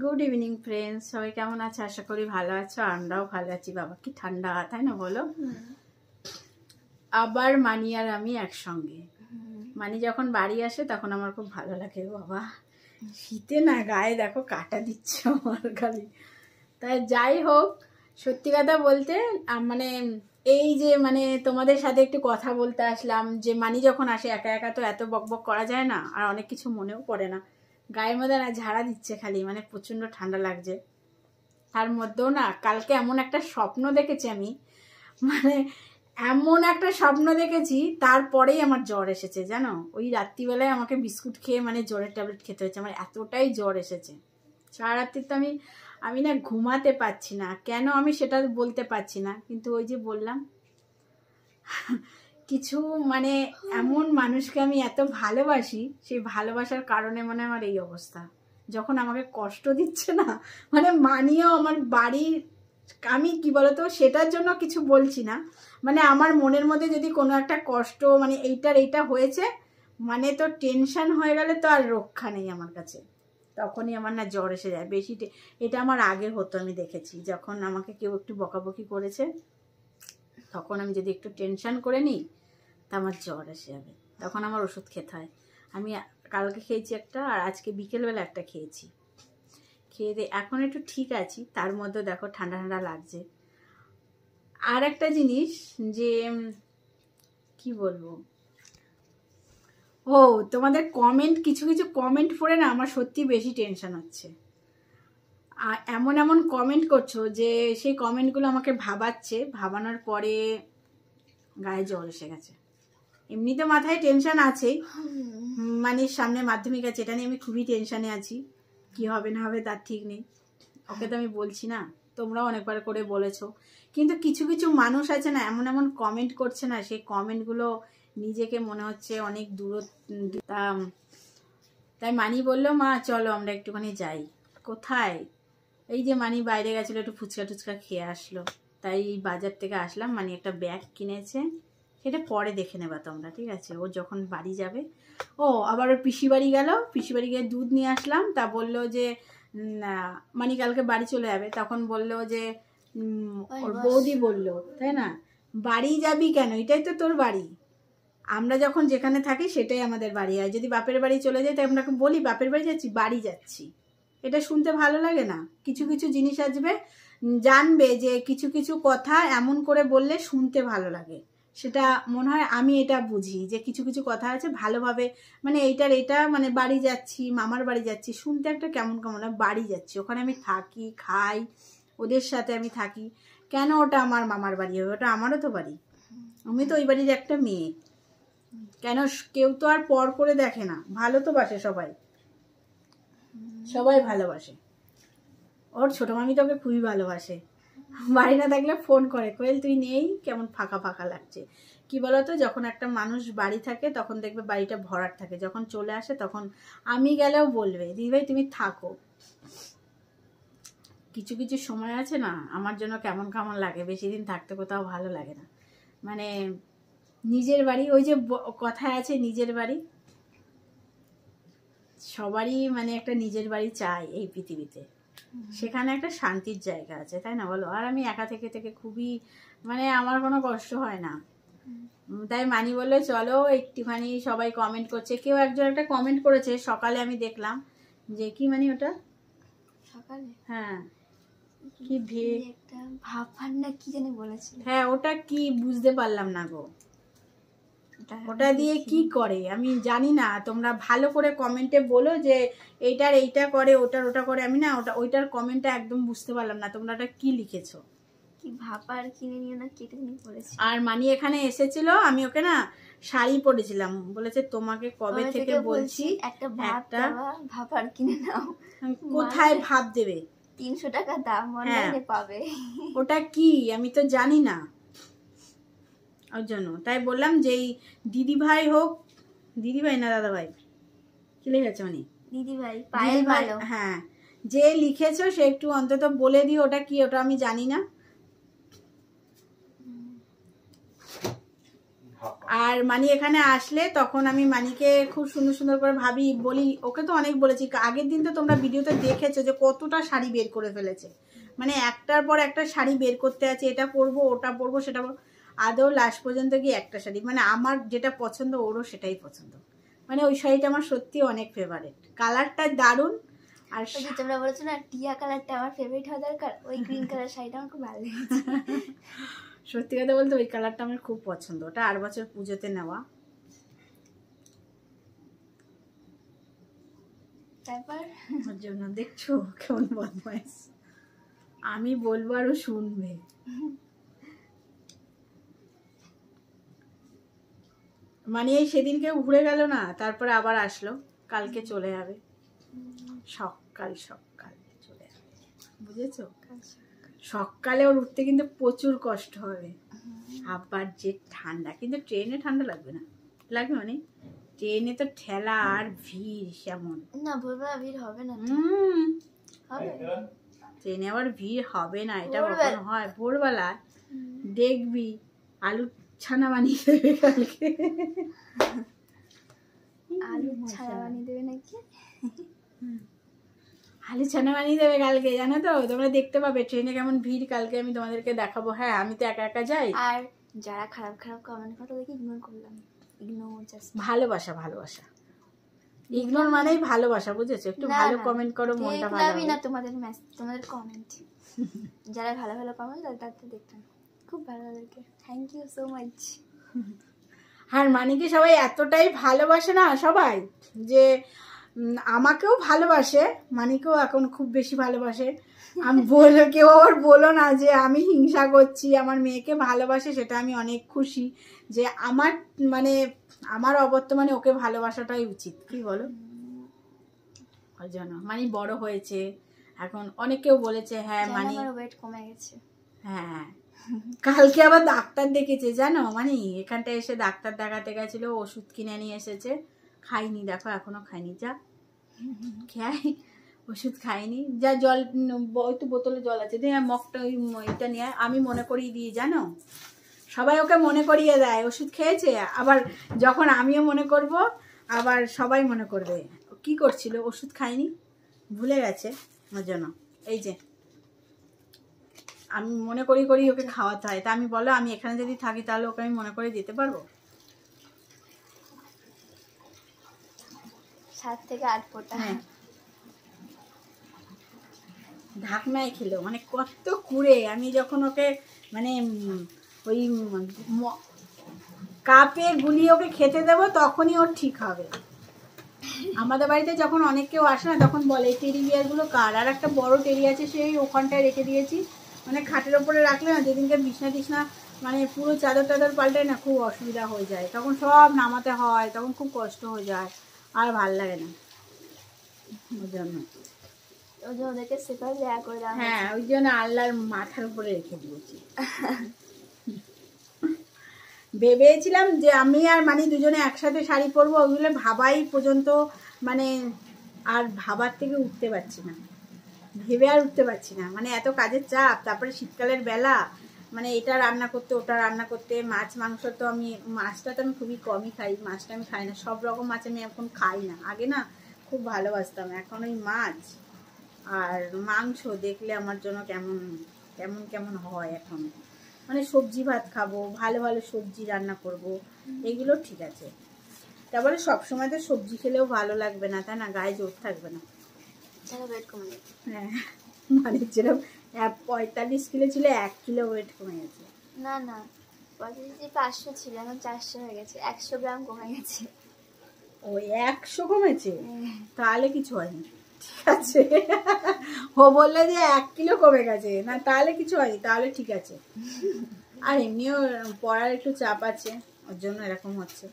Good evening friends, সবাই কেমন আছে? আশা করি ভালো আছো। আমরাও ভালো আছি। বাবা কি ঠান্ডা, তাই না বলো? আবার মানি আর আমি একসঙ্গে। মানি যখন বাড়ি আসে তখন আমার খুব ভালো লাগে। বাবা শীতে না গায়ে দেখো কাটা দিচ্ছে আমার খালি। তাই যাই হোক, সত্যি কথা বলতে মানে এই যে মানে তোমাদের সাথে একটু কথা বলতে আসলাম। যে মানি যখন আসে একা একা তো এত বকবক করা যায় না, আর অনেক কিছু মনেও পড়ে না। গায়ের মধ্যে না ঝাড়া দিচ্ছে খালি, মানে প্রচণ্ড ঠান্ডা লাগছে। তার মধ্যেও না কালকে এমন একটা স্বপ্ন দেখেছি আমি, মানে এমন একটা স্বপ্ন দেখেছি, তারপরেই আমার জ্বর এসেছে জানো। ওই রাত্রিবেলায় আমাকে বিস্কুট খেয়ে মানে জ্বরের ট্যাবলেট খেতে হয়েছে, আমার এতটাই জ্বর এসেছে। সারা রাত্রি তো আমি না ঘুমাতে পারছি না। কেন আমি সেটা বলতে পারছি না, কিন্তু ওই যে বললাম কিছু মানে এমন মানুষকে আমি এত ভালোবাসি, সেই ভালোবাসার কারণে মানে আমার এই অবস্থা। যখন আমাকে কষ্ট দিচ্ছে না, মানে মানিও আমার বাড়ির, আমি কি বলতো সেটার জন্য কিছু বলছি না, মানে আমার মনের মধ্যে যদি কোনো একটা কষ্ট মানে এইটা হয়েছে, মানে তো টেনশন হয়ে গেলে তো আর রক্ষা নেই আমার কাছে। তখনই আমার না জ্বর এসে যায় বেশি। এটা আমার আগে হতো, আমি দেখেছি যখন আমাকে কেউ একটু বকাবকি করেছে, তখন আমি যদি একটু টেনশন করে নিই তা আমার জ্বর এসে যাবে, তখন আমার ওষুধ খেতে হয়। আমি কালকে খেয়েছি একটা, আর আজকে বিকেলবেলা একটা খেয়েছি। খেয়ে দিয়ে এখন একটু ঠিক আছি, তার মধ্যে দেখো ঠান্ডা ঠান্ডা লাগছে। আর একটা জিনিস যে কি বলবো, ও তোমাদের কমেন্ট, কিছু কিছু কমেন্ট পড়ে না আমার সত্যি বেশি টেনশন হচ্ছে। আর এমন এমন কমেন্ট করছো যে সেই কমেন্টগুলো আমাকে ভাবাচ্ছে, ভাবানোর পরে গায়ে জ্বর এসে গেছে। এমনিতে মাথায় টেনশন আছেই, মানে সামনে মাধ্যমিক আছে, এটা নিয়ে আমি খুবই টেনশনে আছি। কি হবে না হবে তার ঠিক নেই। ওকে তো আমি বলছি না, তোমরাও অনেকবার করে বলেছো, কিন্তু কিছু কিছু মানুষ আছে না এমন এমন কমেন্ট করছে না, সেই কমেন্টগুলো নিজেকে মনে হচ্ছে অনেক তাই মানি বললো, মা চলো আমরা একটুখানি যাই। কোথায়? এই যে মানি বাইরে গেছিলো, একটু ফুচকা টুচকা খেয়ে আসলো, তাই বাজার থেকে আসলাম। মানি একটা ব্যাগ কিনেছে, সেটা পরে দেখে নেবা তোমরা, ঠিক আছে? ও যখন বাড়ি যাবে। ও আবার ওর পিসি বাড়ি গেল, পিসি বাড়ি গিয়ে দুধ নিয়ে আসলাম। তা বললো যে মানে কালকে বাড়ি চলে যাবে। তখন বললো যে ওর বৌদি বললো, তাই না, বাড়ি যাবি কেন, এটাই তো তোর বাড়ি। আমরা যখন যেখানে থাকি সেটাই আমাদের বাড়ি হয়। যদি বাপের বাড়ি চলে যাই তাই আমরা বলি বাপের বাড়ি যাচ্ছি, বাড়ি যাচ্ছি। এটা শুনতে ভালো লাগে না? কিছু কিছু জিনিস আসবে, জানবে যে কিছু কিছু কথা এমন করে বললে শুনতে ভালো লাগে। সেটা মনে হয় আমি এটা বুঝি যে কিছু কিছু কথা আছে ভালোভাবে, মানে এটা মানে বাড়ি যাচ্ছি, মামার বাড়ি যাচ্ছি, শুনতে একটা কেমন কেমন বাড়ি যাচ্ছি, ওখানে আমি থাকি খাই, ওদের সাথে আমি থাকি। কেন ওটা আমার মামার বাড়ি হবে? ওটা আমারও তো বাড়ি, আমি তো ওই বাড়ির একটা মেয়ে। কেন কেউ তো আর পর করে দেখে না, ভালো তো বাসে সবাই, সবাই ভালোবাসে। ওর ছোট মামি তো ওকে খুবই ভালোবাসে। বাড়ি না থাকলে ফোন করে, কোয়েল তুই নেই, কেমন ফাঁকা ফাঁকা লাগছে। কি বলতো, যখন একটা মানুষ বাড়ি থাকে তখন দেখবে বাড়িটা ভরাট থাকে, যখন চলে আসে তখন আমি গেলেও বলবে দিদিভাই তুমি থাকো। কিছু কিছু সময় আছে না আমার জন্য কেমন কেমন লাগে, বেশি দিন থাকতে কোথাও ভালো লাগে না। মানে নিজের বাড়ি, ওই যে কথায় আছে নিজের বাড়ি, সবারই মানে একটা নিজের বাড়ি চাই এই পৃথিবীতে। সেখানে একটা শান্তির জায়গা আছে, তাই না বলো? আর আমি একা থেকে থেকে খুবই মানে আমার কোনো কষ্ট হয় না। তাই মানি বললো চলো একটুখানি, সবাই কমেন্ট করছে। কেউ একজন একটা কমেন্ট করেছে সকালে, আমি দেখলাম যে কি মানে ওটা সকালে, হ্যাঁ কি একটা ভাপার না কি জানি বলেছিল। হ্যাঁ ওটা কি বুঝতে পারলাম না গো, ওটা দিয়ে কি করে আমি জানি না। তোমরা ভালো করে কমেন্টে বলো যে এইটার এইটা করে, ওটার ওটা করে। আমি না ওইটার কমেন্টটা একদম বুঝতে পারলাম না, তোমরা ওটা কি লিখেছো। কি ভাপার কিনে নিয়ে না কেটে নিয়ে বলেছি। আর মানি এখানে এসেছিল, আমি ওকে না শাড়ি পরেছিলাম, বলেছে তোমাকে কবে থেকে বলছি একটা ভাপার কিনে নাও। কোথায় ভাব দেবে? 300 টাকা দাম, অনলাইনে পাবে। ওটা কি আমি তো জানি না, ওর জন্য তাই বললাম যে দিদি ভাই হোক, দিদি ভাই না দাদা ভাই, কি লিখেছে মানে দিদি ভাই পায়েল ভালো। হ্যাঁ যে লিখেছো সে একটু অন্তত বলে দিও ওটা কি, ওটা আমি জানি না। আর মানি এখানে আসলে তখন আমি মানিকে খুব সুন্দর সুন্দর করে ভাবি, বলি, ওকে তো অনেক বলেছি। আগের দিন তো তোমরা ভিডিওতে দেখেছো যে কতটা শাড়ি বের করে ফেলেছে, মানে একটার পর একটা শাড়ি বের করতে আছে, এটা পরবো ওটা পরবো সেটা পরবো। আদৌ লাস্ট পর্যন্ত গিয়ে একটা শাড়ি, মানে আমার যেটা পছন্দ ওরও সেটাই পছন্দ। মানে ওই শাড়িটা আমার সত্যি অনেক ফেভারিট, কালারটা দারুণ। আর তোমরা বলেছো না টিয়া কালারটা আমার ফেভারিট হওয়া দরকার, ওই গ্রিন কালার শাড়িটা আমার খুব ভালো লেগেছে। সত্যি কথা বলতে ওই কালারটা আমার খুব পছন্দ, ওটা 8 বছর পুজোতে নেওয়া। তারপর ওর জন্য দেখছো কেমন বদমাইশ, আমি বলবো আরো শুনবে। মানে এই সেদিনকে ঘুরে গেল না, তারপরে আবার আসলো, কালকে চলে যাবে, সকাল সকাল চলে যাবে, বুঝেছো? সকালে ওর উঠতে কিন্তু প্রচুর কষ্ট হবে। আবার যে ঠান্ডা, কিন্তু ট্রেনে ঠান্ডা লাগবে না, লাগবে মানে ট্রেনে তো ঠেলা আর ভিড় সেমন না, ভোরবেলা ভিড় হবে না। ট্রেনে আবার ভিড় হবে না, এটা কখনো হয়? ভোরবেলা দেখবি আলু ছানা বানিয়ে দেবে কালকে। আলু ছানা বানিয়ে দেবে নাকি? আলু ছানা বানিয়ে দেবে কালকে, জানো তো? তোমরা দেখতে পাবে ট্রেনে কেমন ভিড় কালকে, আমি তোমাদেরকে দেখাবো। হ্যাঁ, আমি তো একা একা যাই। আর যারা খারাপ খারাপ কমেন্ট করে তাদেরকে ইগনোর করলাম। ইগনোর জাস্ট ভালোবাসা, ভালোবাসা। ইগনোর মানেই ভালোবাসা, বুঝেছো? একটু ভালো কমেন্ট করো, মনটা ভালো হবে। না তোমাদের কমেন্ট, যারা ভালো ভালো কমেন্ট তাদের দেখতাম, খুব ভালো তাদেরকে থ্যাংক ইউ সো মাচ। আর মানিকে সবাই এতটাই ভালোবাসে না সবাই, যে আমাকেও ভালোবাসে, মানিকেও এখন খুব বেশি ভালোবাসে। আমি বলে কেউ আবার বলো না যে আমি হিংসা করছি, আমার মেয়েকে ভালোবাসে, সেটা আমি অনেক খুশি যে আমার মানে আমার অবর্তমানে ওকে ভালোবাসাটাই উচিত, কি বলো? ওই জন্য মানে বড় হয়েছে এখন, অনেকেও বলেছে হ্যাঁ মানে ওয়েট কমে গেছে। হ্যাঁ, কালকে আবার ডাক্তার দেখেছে জানো, মানে এখানটা এসে ডাক্তার দেখাতে গেছিল, ওষুধ কিনে নিয়ে এসেছে, খাইনি, দেখো এখনো খাইনি, যা খাই ওষুধ খাইনি, যা জল একটু বোতলে জল আছে, দিয়ে মগটা ওই এটা নিয়ে আমি মনে করিয়ে দিই, জানো সবাই ওকে মনে করিয়ে দেয় ওষুধ খেয়েছে, আবার যখন আমিও মনে করব আবার সবাই মনে করবে কি করছিল, ওষুধ খাইনি, ভুলে গেছে। ওর জন্য এই যে আমি মনে করি ওকে খাওয়াতে হয়। তা আমি বলো, আমি এখানে যদি থাকি তাহলে ওকে আমি মনে করে দিতে পারবো? 7 থেকে 8 ফোঁটা। হ্যাঁ, ঢাকনায় খেলো, মানে কত কুড়ে। আমি যখন ওকে মানে ওই কাপে গুলিয়ে ওকে খেতে দেবো তখনই ওর ঠিক হবে। আমাদের বাড়িতে যখন অনেক কেউ আসে না, তখন বলে টেডি বিয়ারগুলো কার? আর একটা বড় টেডি আছে, সেই ওখানটায় রেখে দিয়েছি, মানে খাটের ওপরে রাখলে না, যেদিনকে বিছনা টিছনা মানে পুরো চাদর টাদর পাল্টায় না, খুব অসুবিধা হয়ে যায়, তখন সব নামাতে হয়, তখন খুব কষ্ট হয়ে যায়, আর ভাল লাগে না। ওই জন্য ওদেরকে সেপার দেয়া করে দেওয়া। হ্যাঁ, ওই জন্য আল্লাহর মাথার উপরে রেখে দিয়েছি। ভেবেছিলাম যে আমি আর মানে দুজনে একসাথে শাড়ি পরবো, ওইগুলো ভাবাই পর্যন্ত মানে আর ভাবার থেকে উঠতে পারছি না, ভেবে আর উঠতে পারছি না, মানে এত কাজের চাপ। তারপরে শীতকালের বেলা, মানে এটা রান্না করতে ওটা রান্না করতে, মাছ মাংস তো আমি মাছটা তো আমি খুবই কমই খাই, মাছটা আমি খাই না, সব রকম মাছ আমি এখন খাই না, আগে না খুব ভালোবাসতাম, এখন ওই মাছ আর মাংস দেখলে আমার জন্য কেমন কেমন কেমন হয় এখন। মানে সবজি ভাত খাবো, ভালো ভালো সবজি রান্না করব, এগুলো ঠিক আছে। তারপরে সবসময় তো সবজি খেলেও ভালো লাগবে না, তাই না? গায়ে জোর থাকবে না। হ্যাঁ, মানে যেরকম 45 কিলো ছিল, 1 কিলো ওয়েট কমে গেছে। না 500 ছিল, এখন 400 হয়ে গেছে, 100 গ্রাম কমে গেছে। ও 100 কমেছে? তাহলে কিছু হয়নি, ঠিক আছে। ও বললে যে 1 কিলো কমে গেছে, না তাহলে কিছু হয়নি, তাহলে ঠিক আছে। আর এমনিও পড়ার একটু চাপ আছে, ওর জন্য এরকম হচ্ছে।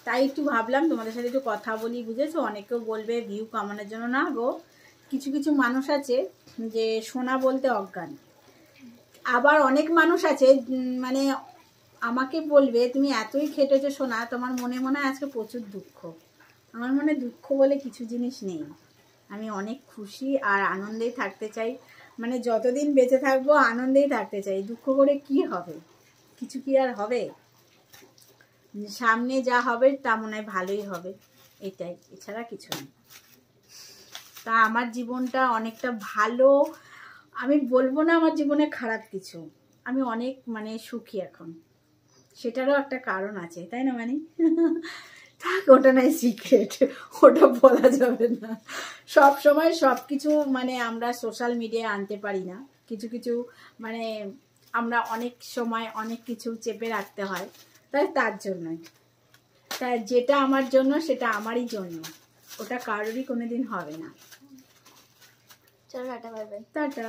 তাই একটু ভাবলাম তোমাদের সাথে একটু কথা বলি, বুঝেছো? অনেকেও বলবে ভিউ কামানোর জন্য না গো, কিছু কিছু মানুষ আছে যে সোনা বলতে অজ্ঞান, আবার অনেক মানুষ আছে মানে আমাকে বলবে তুমি এতই খেটেছো সোনা, তোমার মনে মনে আজকে প্রচুর দুঃখ। আমার মনে দুঃখ বলে কিছু জিনিস নেই, আমি অনেক খুশি আর আনন্দেই থাকতে চাই, মানে যতদিন বেঁচে থাকবো আনন্দেই থাকতে চাই, দুঃখ করে কি হবে? কিছু কি আর হবে? সামনে যা হবে তা মনে হয় ভালোই হবে, এটাই, এছাড়া কিছু নেই। তা আমার জীবনটা অনেকটা ভালো, আমি বলবো না আমার জীবনে খারাপ কিছু, আমি অনেক মানে সুখী এখন, সেটারও একটা কারণ আছে, তাই না? মানে থাক, ওটা নাই সিক্রেট, ওটা বলা যাবে না। সব সময় সব কিছু মানে আমরা সোশ্যাল মিডিয়ায় আনতে পারি না, কিছু কিছু মানে আমরা অনেক সময় অনেক কিছু চেপে রাখতে হয়, তাই তার জন্যই। তাই যেটা আমার জন্য সেটা আমারই জন্য, ওটা কারোরই কোনোদিন হবে না। চলো টাটা, বাই বাই। টাটা।